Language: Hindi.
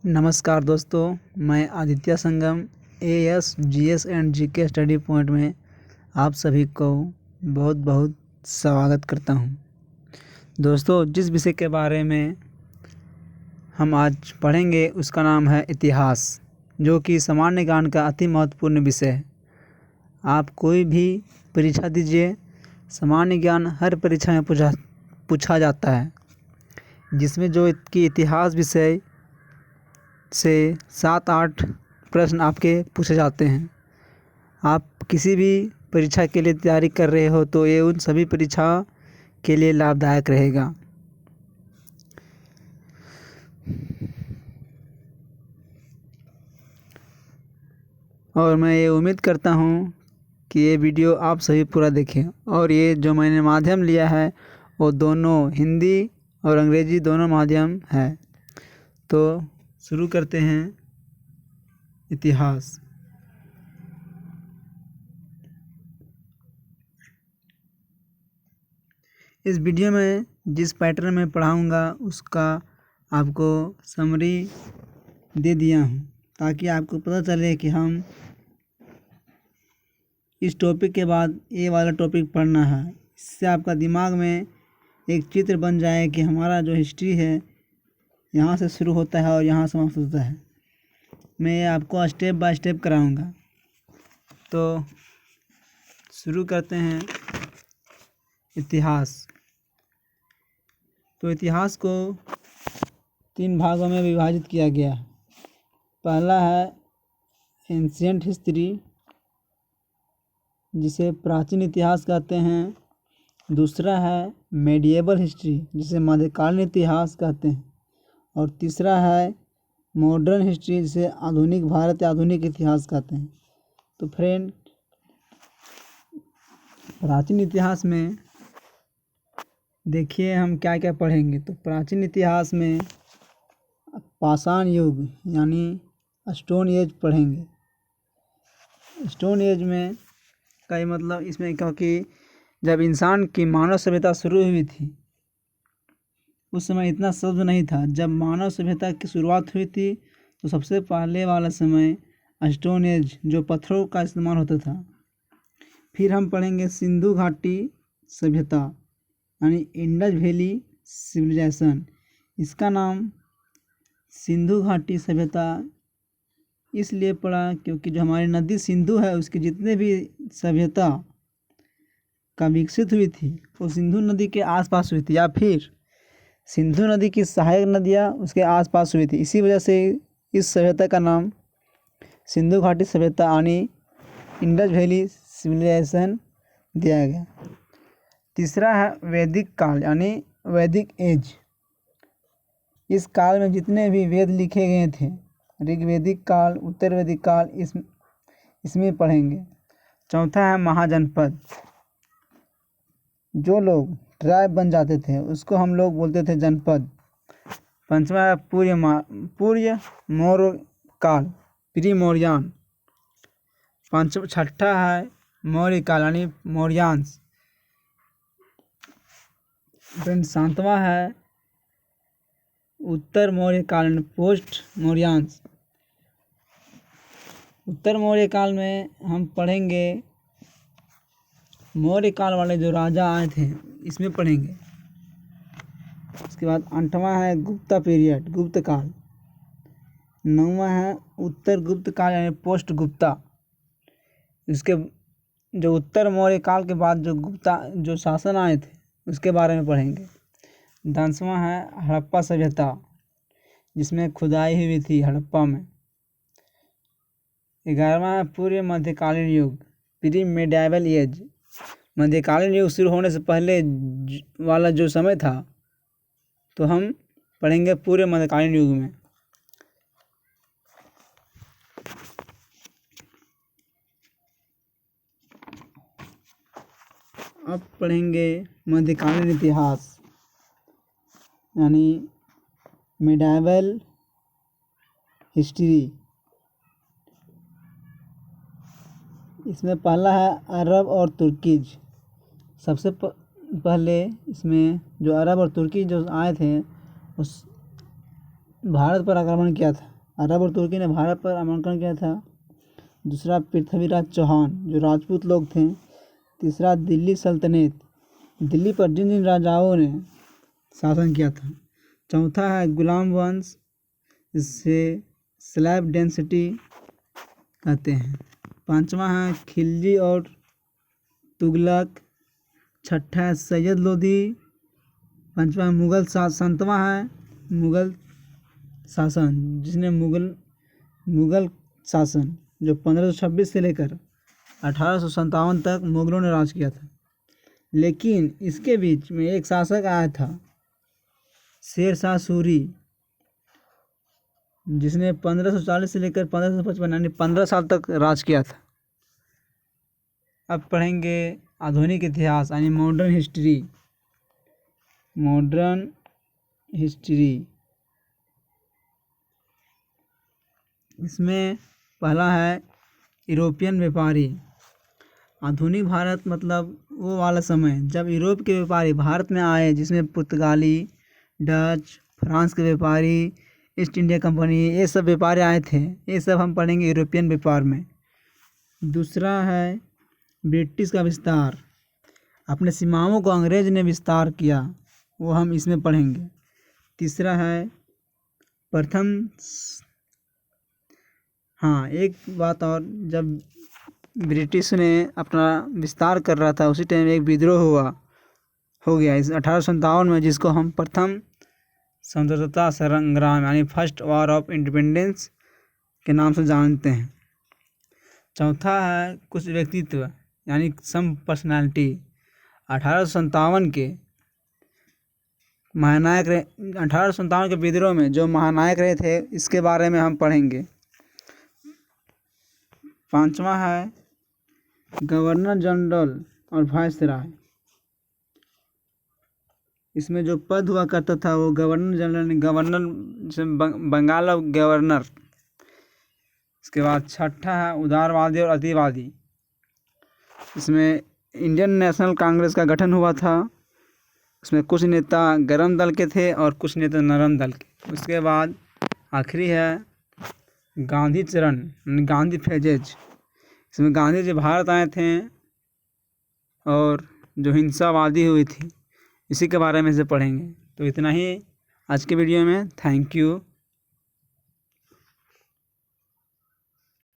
नमस्कार दोस्तों, मैं Aditya Sangam AS GS and GK study point में आप सभी को बहुत बहुत स्वागत करता हूं। दोस्तों, जिस विषय के बारे में हम आज पढ़ेंगे उसका नाम है इतिहास, जो कि सामान्य ज्ञान का अति महत्वपूर्ण विषय है। आप कोई भी परीक्षा दीजिए, सामान्य ज्ञान हर परीक्षा में पूछा जाता है, जिसमें जो कि इतिहास विषय से 7-8 प्रश्न आपके पूछे जाते हैं। आप किसी भी परीक्षा के लिए तैयारी कर रहे हो तो ये उन सभी परीक्षा के लिए लाभदायक रहेगा। और मैं ये उम्मीद करता हूँ कि ये वीडियो आप सभी पूरा देखें। और ये जो मैंने माध्यम लिया है वो दोनों हिंदी और अंग्रेजी दोनों माध्यम है। तो शुरू करते हैं इतिहास। इस वीडियो में जिस पैटर्न में पढ़ाऊँगा उसका आपको समरी दे दिया हूँ, ताकि आपको पता चले कि हम इस टॉपिक के बाद ये वाला टॉपिक पढ़ना है। इससे आपका दिमाग में एक चित्र बन जाए कि हमारा जो हिस्ट्री है यहाँ से शुरू होता है और यहाँ समाप्त होता है। मैं आपको स्टेप बाय स्टेप कराऊंगा। तो शुरू करते हैं इतिहास। तो इतिहास को 3 भागों में विभाजित किया गया है। पहला है एंशिएंट हिस्ट्री, जिसे प्राचीन इतिहास कहते हैं। दूसरा है मेडिएवल हिस्ट्री, जिसे मध्यकालीन इतिहास कहते हैं। और तीसरा है मॉडर्न हिस्ट्री, जिसे आधुनिक भारत या आधुनिक इतिहास कहते हैं। तो फ्रेंड, प्राचीन इतिहास में देखिए हम क्या क्या पढ़ेंगे। तो प्राचीन इतिहास में पाषाण युग यानी स्टोन एज पढ़ेंगे। स्टोन एज में का मतलब इसमें, क्योंकि जब इंसान की मानव सभ्यता शुरू हुई थी उस समय इतना शब्द नहीं था। जब मानव सभ्यता की शुरुआत हुई थी तो सबसे पहले वाला समय स्टोन एज, जो पत्थरों का इस्तेमाल होता था। फिर हम पढ़ेंगे सिंधु घाटी सभ्यता यानी इंडस वैली सिविलाइजेशन। इसका नाम सिंधु घाटी सभ्यता इसलिए पड़ा क्योंकि जो हमारी नदी सिंधु है उसकी जितने भी सभ्यता का विकसित हुई थी वो सिंधु नदी के आसपास हुई थी, या फिर सिंधु नदी की सहायक नदियाँ उसके आसपास हुई थी। इसी वजह से इस सभ्यता का नाम सिंधु घाटी सभ्यता यानी इंडस वैली सिविलाइजेशन दिया गया। तीसरा है वैदिक काल यानी वैदिक एज। इस काल में जितने भी वेद लिखे गए थे, ऋग्वैदिक काल, उत्तर वैदिक काल, इसमें पढ़ेंगे। चौथा है महाजनपद। जो लोग ट्राइब बन जाते थे उसको हम लोग बोलते थे जनपद। पंचमा है पूर्य मौर्य काल, प्री मौर्यान। छठा है मौर्य काल यानी मौर्यांश। फ्रेंड, 7वां है उत्तर मौर्य काल यानी पोस्ट मौर्यांश। उत्तर मौर्य काल में हम पढ़ेंगे मौर्य काल वाले जो राजा आए थे, इसमें पढ़ेंगे। उसके बाद 8वां है गुप्ता पीरियड, गुप्त काल। 9वां है उत्तर गुप्त काल यानी पोस्ट गुप्ता। इसके जो उत्तर मौर्य काल के बाद जो शासन आए थे उसके बारे में पढ़ेंगे। 10वां है हड़प्पा सभ्यता, जिसमें खुदाई हुई थी हड़प्पा में। 11वां है पूर्व मध्यकालीन युग, प्री मेडिएवल एज। मध्यकालीन युग शुरू होने से पहले वाला जो समय था तो हम पढ़ेंगे पूरे मध्यकालीन युग में। अब पढ़ेंगे मध्यकालीन इतिहास यानी मेडिएवल हिस्ट्री। इसमें पहला है अरब और तुर्कीज। सबसे पहले इसमें जो अरब और तुर्की जो आए थे उस भारत पर आक्रमण किया था। अरब और तुर्की ने भारत पर आक्रमण किया था। दूसरा पृथ्वीराज चौहान जो राजपूत लोग थे। तीसरा दिल्ली सल्तनत, दिल्ली पर जिन जिन राजाओं ने शासन किया था। चौथा है गुलाम वंश, इससे स्लैब डेंसिटी कहते हैं। पांचवा है खिलजी और तुगलक। छठा है सैयद लोधी। पांचवा है मुगल शासन। सातवां है मुगल शासन, जिसने मुगल शासन जो 1526 से लेकर 1857 तक मुगलों ने राज किया था। लेकिन इसके बीच में एक शासक आया था, शेर शाह सूरी, जिसने 1540 से लेकर 1555 यानी 15 साल तक राज किया था। अब पढ़ेंगे आधुनिक इतिहास यानी मॉडर्न हिस्ट्री। मॉडर्न हिस्ट्री इसमें पहला है यूरोपियन व्यापारी। आधुनिक भारत मतलब वो वाला समय जब यूरोप के व्यापारी भारत में आए, जिसमें पुर्तगाली, डच, फ्रांस के व्यापारी, ईस्ट इंडिया कंपनी, ये सब व्यापारी आए थे। ये सब हम पढ़ेंगे यूरोपियन व्यापार में। दूसरा है ब्रिटिश का विस्तार, अपने सीमाओं को अंग्रेज ने विस्तार किया, वो हम इसमें पढ़ेंगे। तीसरा है प्रथम हाँ, एक बात और, जब ब्रिटिश ने अपना विस्तार कर रहा था उसी टाइम एक विद्रोह हो गया इस 1857 में, जिसको हम प्रथम स्वतंत्रता संग्राम यानी फर्स्ट वॉर ऑफ इंडिपेंडेंस के नाम से जानते हैं। चौथा है कुछ व्यक्तित्व यानी सम पर्सनालिटी। 1857 के महानायक 1857 के विद्रोह में जो महानायक रहे थे, इसके बारे में हम पढ़ेंगे। पांचवा है गवर्नर जनरल और वायसराय। इसमें जो पद हुआ करता था वो governor general, Bengal of governor. इसके बाद छठा है उदारवादी और अतिवादी। इसमें इंडियन नेशनल कांग्रेस का गठन हुआ था। उसमें कुछ नेता गरम दल के थे और कुछ नेता नरम दल के। उसके बाद आखिरी है गांधी चरण, गांधी फेजेज। इसमें गांधी जी भारत आए थे और जो हिंसावादी हुई थी, इसी के बारे में से पढ़ेंगे। तो इतना ही आज के वीडियो में। Thank you.